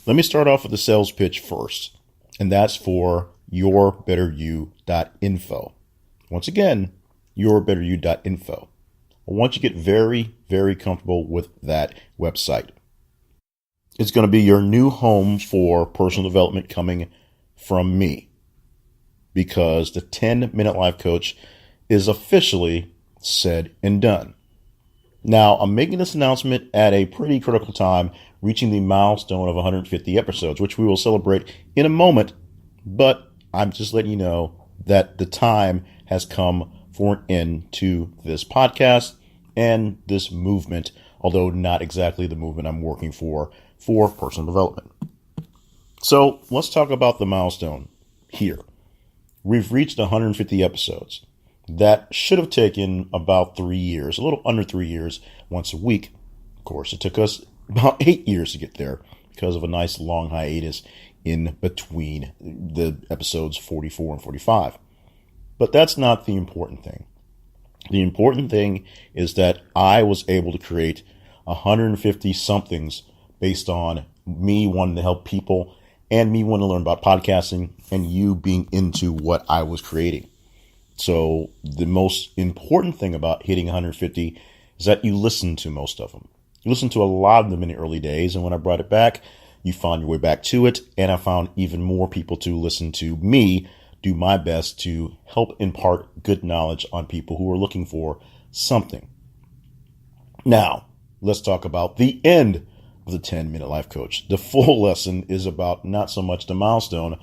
Let me start off with the sales pitch first, and that's for yourbetteryou.info. Once again, yourbetteryou.info. I want you to get very, very comfortable with that website. It's going to be your new home for personal development coming from me, because the 10-Minute Life Coach is officially said and done. Now, I'm making this announcement at a pretty critical time, reaching the milestone of 150 episodes, which we will celebrate in a moment, but I'm just letting you know that the time has come for an end to this podcast and this movement, although not exactly the movement I'm working for personal development. So let's talk about the milestone here. We've reached 150 episodes. That should have taken about 3 years, a little under 3 years, once a week. Of course, it took us about 8 years to get there because of a nice long hiatus in between the episodes 44 and 45. But that's not the important thing. The important thing is that I was able to create 150 somethings based on me wanting to help people and me wanting to learn about podcasting and you being into what I was creating. So the most important thing about hitting 150 is that you listen to most of them. You listen to a lot of them in the early days. And when I brought it back, you found your way back to it. And I found even more people to listen to me do my best to help impart good knowledge on people who are looking for something. Now, let's talk about the end of the 10-Minute Life Coach. The full lesson is about not so much the milestone,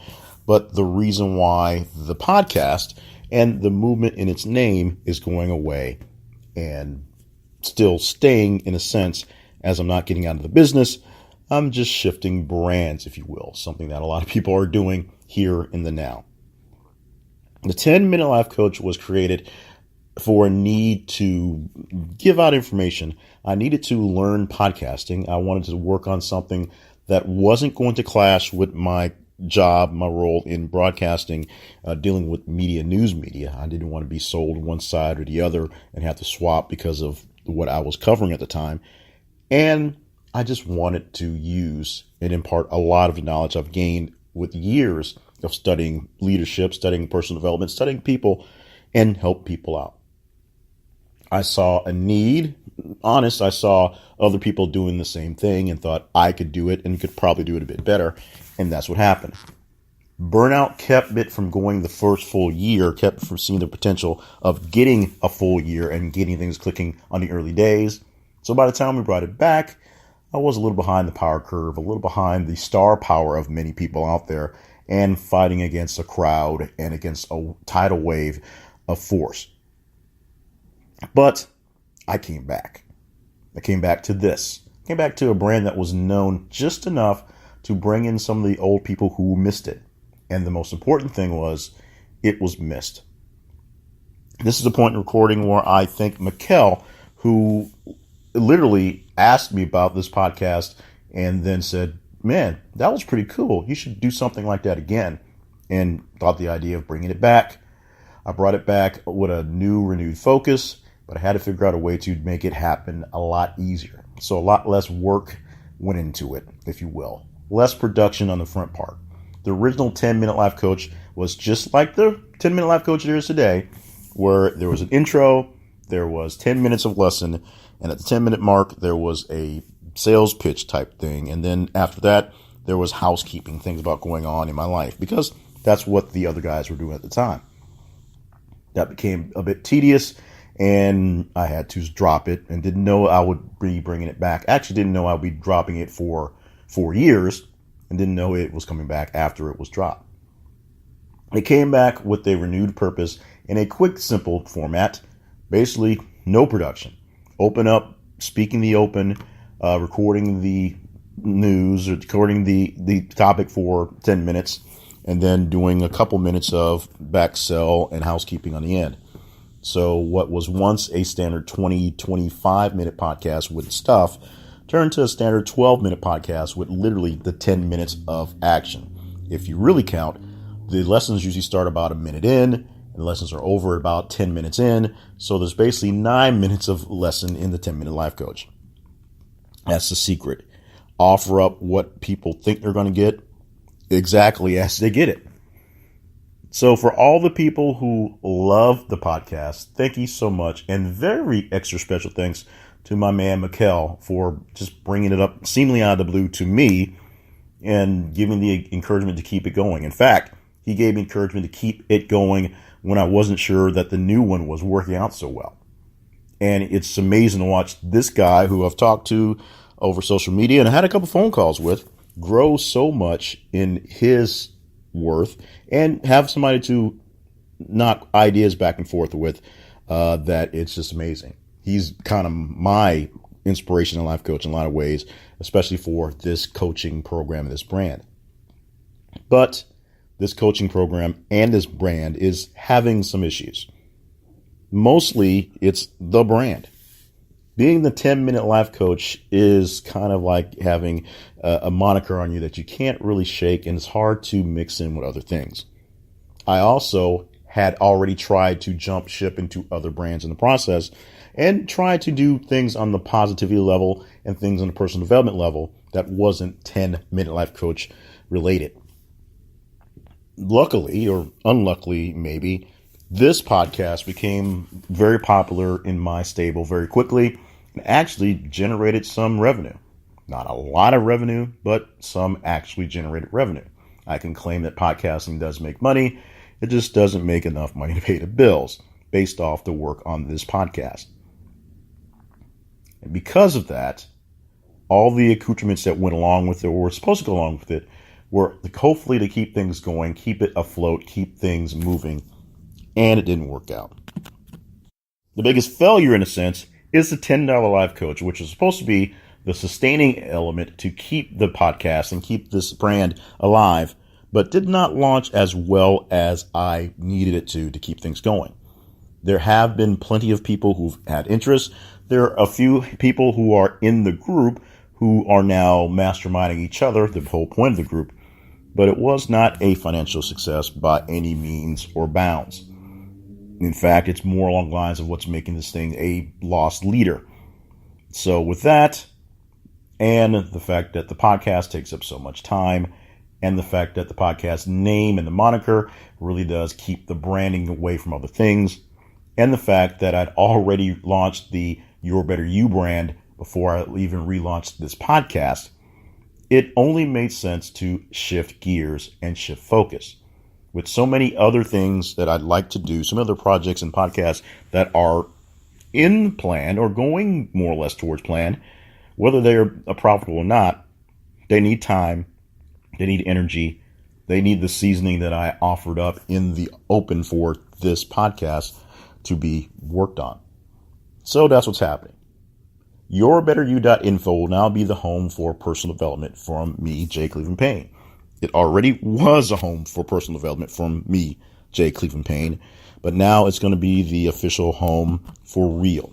but the reason why the podcast and the movement in its name is going away and still staying in a sense, as I'm not getting out of the business. I'm just shifting brands, if you will, something that a lot of people are doing here in the now. The 10-Minute Life Coach was created for a need to give out information. I needed to learn podcasting. I wanted to work on something that wasn't going to clash with my job, my role in broadcasting, dealing with news media. I didn't want to be sold one side or the other and have to swap because of what I was covering at the time. And I just wanted to use and impart a lot of the knowledge I've gained with years of studying leadership, studying personal development, studying people, and help people out. I saw a need. Honest, I saw other people doing the same thing and thought I could do it and could probably do it a bit better. And that's what happened. Burnout kept it from going the first full year, kept from seeing the potential of getting a full year and getting things clicking on the early days. So by the time we brought it back, I was a little behind the power curve, a little behind the star power of many people out there and fighting against a crowd and against a tidal wave of force. But I came back. I came back to this. I came back to a brand that was known just enough to bring in some of the old people who missed it. And the most important thing was it was missed. This is a point in recording where I thank Mikkel, who literally asked me about this podcast and then said, man, that was pretty cool. You should do something like that again. And thought the idea of bringing it back. I brought it back with a new renewed focus, but I had to figure out a way to make it happen a lot easier. So a lot less work went into it, if you will. Less production on the front part. The original 10-Minute Life Coach was just like the 10-Minute Life Coach there is today, where there was an intro, there was 10 minutes of lesson, and at the 10-minute mark, there was a sales pitch type thing. And then after that, there was housekeeping, things about going on in my life, because that's what the other guys were doing at the time. That became a bit tedious, and I had to drop it and didn't know I would be bringing it back. Actually didn't know I would be dropping it for 4 years and didn't know it was coming back after it was dropped. It came back with a renewed purpose in a quick, simple format. Basically, no production. Open up, speaking the open, recording the news or recording the topic for 10 minutes, and then doing a couple minutes of back sell and housekeeping on the end. So what was once a standard 25 minute podcast with stuff turned to a standard 12-minute podcast with literally the 10 minutes of action. If you really count, the lessons usually start about a minute in, and the lessons are over about 10 minutes in. So there's basically 9 minutes of lesson in the 10-minute life coach. That's the secret. offer up what people think they're going to get exactly as they get it. So for all the people who love the podcast, thank you so much. And very extra special thanks to my man, Mikkel, for just bringing it up seemingly out of the blue to me and giving the encouragement to keep it going. In fact, he gave me encouragement to keep it going when I wasn't sure that the new one was working out so well. And it's amazing to watch this guy who I've talked to over social media and I had a couple phone calls with grow so much in his worth and have somebody to knock ideas back and forth with that it's just amazing. He's kind of my inspiration and life coach in a lot of ways, especially for this coaching program and this brand. But this coaching program and this brand is having some issues. Mostly it's the brand. Being the 10-minute life coach is kind of like having a moniker on you that you can't really shake, and it's hard to mix in with other things. I also had already tried to jump ship into other brands in the process and tried to do things on the positivity level and things on the personal development level that wasn't 10-minute life coach related. Luckily, or unluckily maybe, this podcast became very popular in my stable very quickly and actually generated some revenue. Not a lot of revenue, but some actually generated revenue. I can claim that podcasting does make money. It just doesn't make enough money to pay the bills based off the work on this podcast. And because of that, all the accoutrements that went along with it, or were supposed to go along with it, were hopefully to keep things going, keep it afloat, keep things moving. And it didn't work out. The biggest failure, in a sense, is the $10 Life Coach, which is supposed to be the sustaining element to keep the podcast and keep this brand alive, but did not launch as well as I needed it to keep things going. There have been plenty of people who've had interest. There are a few people who are in the group who are now masterminding each other, the whole point of the group, but it was not a financial success by any means or bounds. In fact, it's more along the lines of what's making this thing a lost leader. So with that, and the fact that the podcast takes up so much time, and the fact that the podcast name and the moniker really does keep the branding away from other things, and the fact that I'd already launched the Your Better You brand before I even relaunched this podcast, it only made sense to shift gears and shift focus. With so many other things that I'd like to do, some other projects and podcasts that are in plan or going more or less towards plan, whether they're profitable or not, they need time, they need energy, they need the seasoning that I offered up in the open for this podcast to be worked on. So that's what's happening. YourBetterYou.info will now be the home for personal development from me, Jay Cleveland Payne. It already was a home for personal development from me, Jay Cleveland Payne, but now it's going to be the official home for real.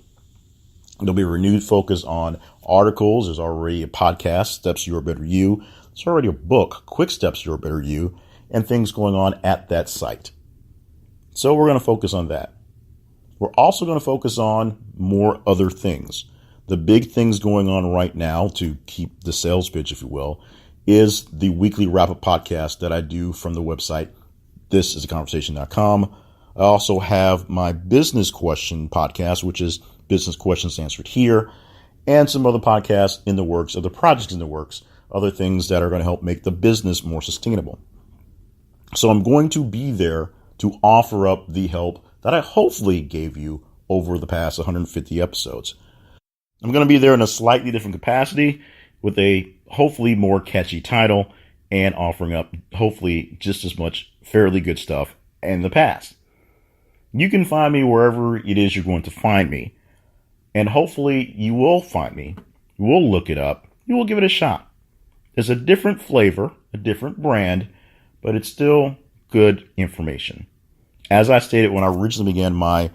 There'll be a renewed focus on articles. There's already a podcast, Steps Your Better You. There's already a book, Quick Steps Your Better You, and things going on at that site. So we're going to focus on that. We're also going to focus on more other things. The big things going on right now, to keep the sales pitch, if you will, is the weekly wrap-up podcast that I do from the website, thisisaconversation.com. I also have my business question podcast, which is Business Questions Answered Here, and some other podcasts in the works, other projects in the works, other things that are going to help make the business more sustainable. So I'm going to be there to offer up the help that I hopefully gave you over the past 150 episodes. I'm going to be there in a slightly different capacity with a hopefully more catchy title and offering up hopefully just as much fairly good stuff in the past. You can find me wherever it is you're going to find me. And hopefully you will find me. You will look it up. You will give it a shot. It's a different flavor, a different brand, but it's still good information. As I stated when I originally began my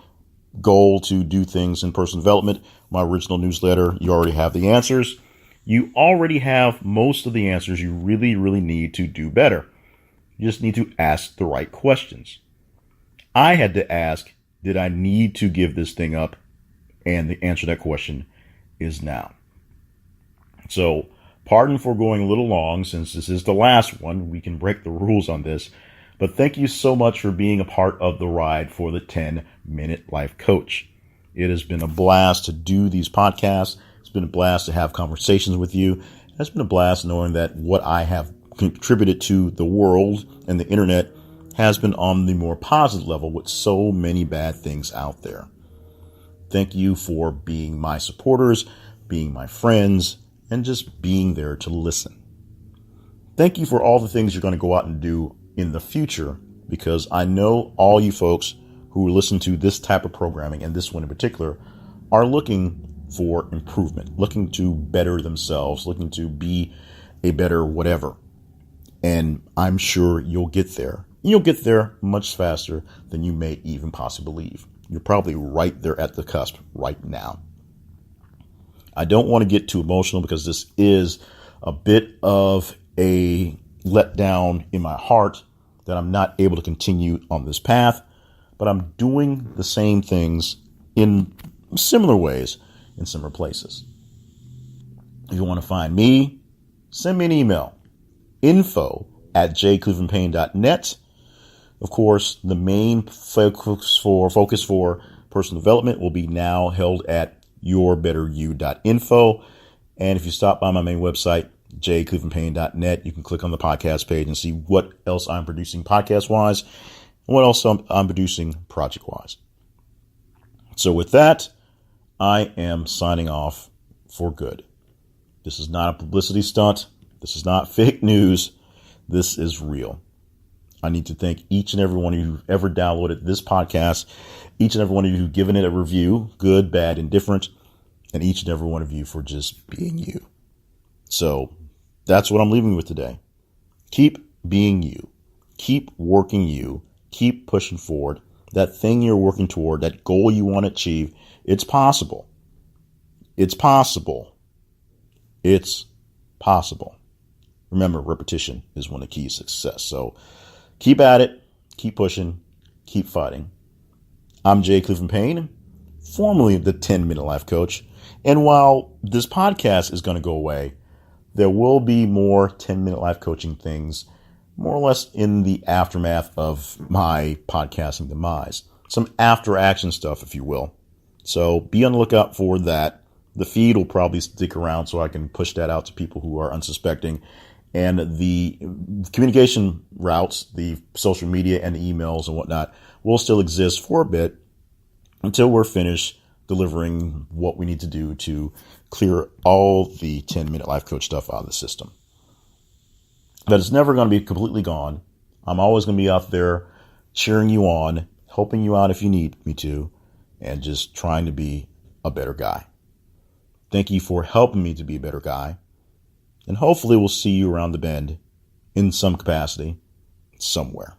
goal to do things in personal development, my original newsletter, you already have the answers. You already have most of the answers you really, really need to do better. You just need to ask the right questions. I had to ask, did I need to give this thing up? And the answer to that question is now. So Pardon for going a little long, since this is the last one. We can break the rules on this. But thank you so much for being a part of the ride for the 10-Minute Life Coach. It has been a blast to do these podcasts. It's been a blast to have conversations with you. It's been a blast knowing that what I have contributed to the world and the internet has been on the more positive level with so many bad things out there. Thank you for being my supporters, being my friends, and just being there to listen. Thank you for all the things you're going to go out and do in the future, because I know all you folks who listen to this type of programming, and this one in particular, are looking for improvement, looking to better themselves, looking to be a better whatever. And I'm sure you'll get there. You'll get there much faster than you may even possibly believe. You're probably right there at the cusp right now. I don't want to get too emotional because this is a bit of a letdown in my heart that I'm not able to continue on this path, but I'm doing the same things in similar ways in similar places. If you want to find me, send me an email, info@jclevelandpayne.net. Of course, the main focus for personal development will be now held at yourbetteryou.info. And if you stop by my main website, jclevelandpayne.net, you can click on the podcast page and see what else I'm producing podcast-wise and what else I'm producing project-wise. So with that, I am signing off for good. This is not a publicity stunt. This is not fake news. This is real. I need to thank each and every one of you who've ever downloaded this podcast, each and every one of you who've given it a review, good, bad, indifferent, and each and every one of you for just being you. So that's what I'm leaving you with today. Keep being you. Keep working you. Keep pushing forward. That thing you're working toward, that goal you want to achieve, it's possible. It's possible. It's possible. Remember, repetition is one of the keys to success. So keep at it, keep pushing, keep fighting. I'm Jay Cleveland Payne, formerly the 10-Minute Life Coach. And while this podcast is going to go away, there will be more 10-Minute Life Coaching things, more or less in the aftermath of my podcasting demise. Some after action stuff, if you will. So be on the lookout for that. The feed will probably stick around so I can push that out to people who are unsuspecting. And the communication routes, the social media and the emails and whatnot, will still exist for a bit until we're finished delivering what we need to do to clear all the 10-Minute Life Coach stuff out of the system. But it's never going to be completely gone. I'm always going to be out there cheering you on, helping you out if you need me to, and just trying to be a better guy. Thank you for helping me to be a better guy. And hopefully we'll see you around the bend in some capacity somewhere.